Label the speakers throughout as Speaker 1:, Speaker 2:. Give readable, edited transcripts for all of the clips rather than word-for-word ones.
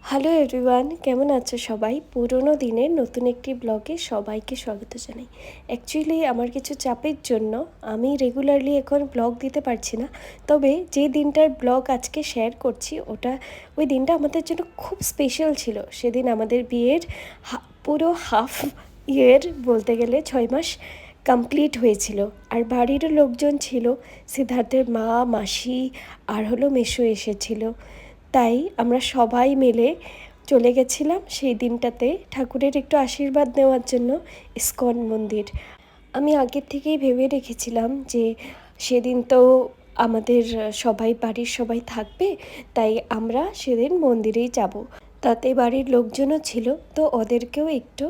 Speaker 1: Hello everyone, কেমন আছো সবাই? পুরনো দিনের নতুন একটি ব্লগে সবাইকে স্বাগত জানাই। অ্যাকচুয়ালি আমার কিছু চাপের জন্য আমি রেগুলারলি এখন ব্লগ দিতে পারছি না। তবে যে দিনটার ব্লগ আজকে শেয়ার করছি ওই দিনটা আমাদের জন্য খুব স্পেশাল ছিল। সেদিন আমাদের বিয়ের পুরো হাফ ইয়ার বলতে গেলে 6 মাস কমপ্লিট হয়েছিল। আর বাড়িরও লোকজন ছিল, সিদ্ধার্থের মা, মাসি আর মেসো এসেছিল। তাই আমরা সবাই মিলে চলে গেছিলাম সেই দিনটাতে ঠাকুরের একটু আশীর্বাদ নেওয়ার জন্য ইস্কন মন্দির। আমি আগের থেকেই ভেবে রেখেছিলাম যে সেদিন তো আমাদের বাড়ির সবাই থাকবে, তাই আমরা সেদিন মন্দিরেই যাব। তাতে বাড়ির লোকজনও ছিল, তো ওদেরকেও একটু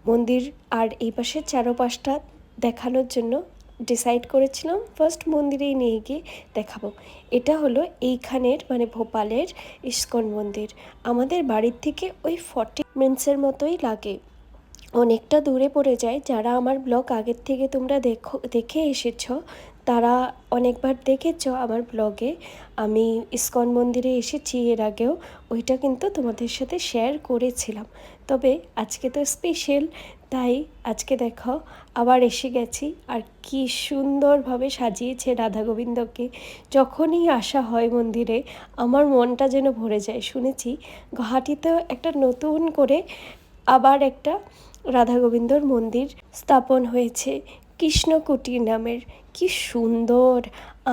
Speaker 1: মন্দির আর এই পাশের চারপাশটা দেখানোর জন্য ডিসাইড করেছিলাম ফার্স্ট মন্দিরেই নিয়ে গিয়ে দেখাবো। এটা হলো এইখানের ভোপালের ইস্কন মন্দির। আমাদের বাড়ির থেকে ওই 40 মিনিটসের মতোই লাগে, অনেকটা দূরে পড়ে যায়। যারা আমার ব্লগ আগের থেকে তোমরা দেখে এসেছ তারা অনেকবার দেখেছ আমার ব্লগে। আমি ইস্কন মন্দিরে এসেছি এর আগেও, ওইটা কিন্তু তোমাদের সাথে শেয়ার করেছিলাম। তবে আজকে তো স্পেশাল, তাই আজকে দেখো আবার এসে গেছি। আর কি সুন্দরভাবে সাজিয়েছে রাধা গোবিন্দকে। যখনই আসা হয় মন্দিরে আমার মনটা যেন ভরে যায়। শুনেছি গুয়াহাটিতেও একটা নতুন করে আবার একটা রাধা গোবিন্দর মন্দির স্থাপন হয়েছে কৃষ্ণকুটির নামের। কি সুন্দর!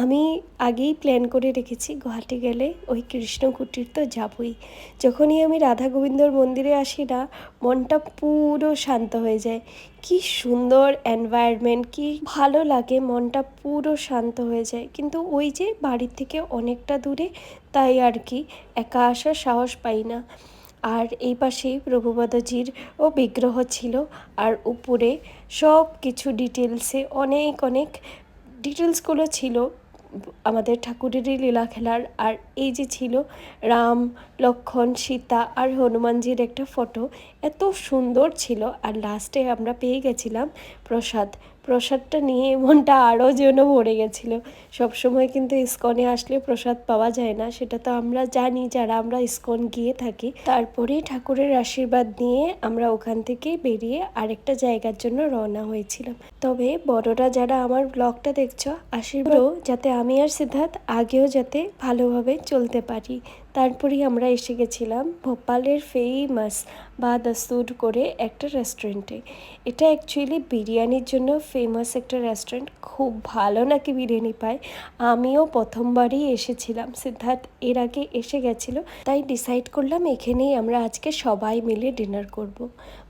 Speaker 1: আমি আগেই প্ল্যান করে রেখেছি গুয়াহাটি গেলে ওই কৃষ্ণকুটির তো যাবই। যখনই আমি রাধা গোবিন্দর মন্দিরে আসি না, মনটা পুরো শান্ত হয়ে যায়। কি সুন্দর এনভায়রনমেন্ট, কি ভালো লাগে, মনটা পুরো শান্ত হয়ে যায়। কিন্তু ওই যে বাড়ির থেকে অনেকটা দূরে, তাই আর কি একা আসার সাহস পাই না। আর এই পাশেই প্রভুপাদজির বিগ্রহ ছিল, আর উপরে সব কিছু ডিটেলসে অনেক অনেক ডিটেলসগুলো ছিল আমাদের ঠাকুরেরই লীলা খেলার। আর এই যে ছিল রাম, লক্ষ্মণ, সীতা আর হনুমানজির একটা ফটো, এত সুন্দর ছিল। আর লাস্টে আমরা পেয়ে গেছিলাম প্রসাদটা নিয়ে মনটা আরও যেন ভরে গেছিলো। সবসময় কিন্তু ইস্কনে আসলে প্রসাদ পাওয়া যায় না, সেটা তো আমরা জানি যারা আমরা ইস্কন গিয়ে থাকি। তারপরেই ঠাকুরের আশীর্বাদ নিয়ে আমরা ওখান থেকে বেরিয়ে আরেকটা জায়গার জন্য রওনা হয়েছিলাম। তবে বড়রা যারা আমার ব্লগটা দেখছো, আশীর্বাদ যাতে আমি আর সিদ্ধার্থ আগেও যাতে ভালোভাবে চলতে পারি। তারপরেই আমরা এসে গেছিলাম ভোপালের ফেমাস বা দস্তুর করে একটা রেস্টুরেন্টে। এটা অ্যাকচুয়ালি বিরিয়ানির জন্য ফেমাস একটা রেস্টুরেন্ট, খুব ভালো নাকি বিরিয়ানি পায়। আমিও প্রথমবারই এসেছিলাম, সিদ্ধার্থ এর আগে এসে গেছিলো, তাই ডিসাইড করলাম এখানেই আমরা আজকে সবাই মিলে ডিনার করব।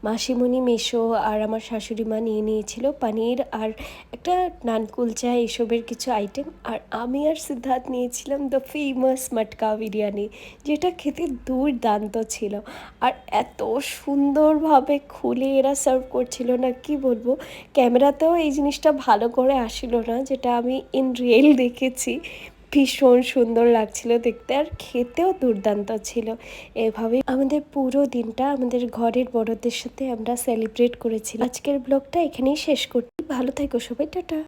Speaker 1: মাসিমণি, মেসো আর আমার শাশুড়ি মা নিয়ে নিয়েছিল পনির আর একটা নান কুলচা এসবের কিছু আইটেম। আর আমি আর সিদ্ধার্থ নিয়েছিলাম দ্য ফেমাস মটকা বিরিয়ানি, যেটা খেতে দুর্দান্ত ছিল। আর এত সুন্দরভাবে খুলে এরা সার্ভ করছিল না, কি বলবো। ক্যামেরাতেও এই জিনিসটা ভালো করে আসছিল না, যেটা আমি ইন রিয়েল দেখেছি। ভীষণ সুন্দর লাগছিল দেখতে, আর খেতেও দুর্দান্ত ছিল। এভাবেই আমাদের পুরো দিনটা আমাদের ঘরের বড়দের সাথে আমরা সেলিব্রেট করেছিলাম। আজকের ব্লগটা এখানেই শেষ করছি। ভালো থেকো সবাই, টাটা।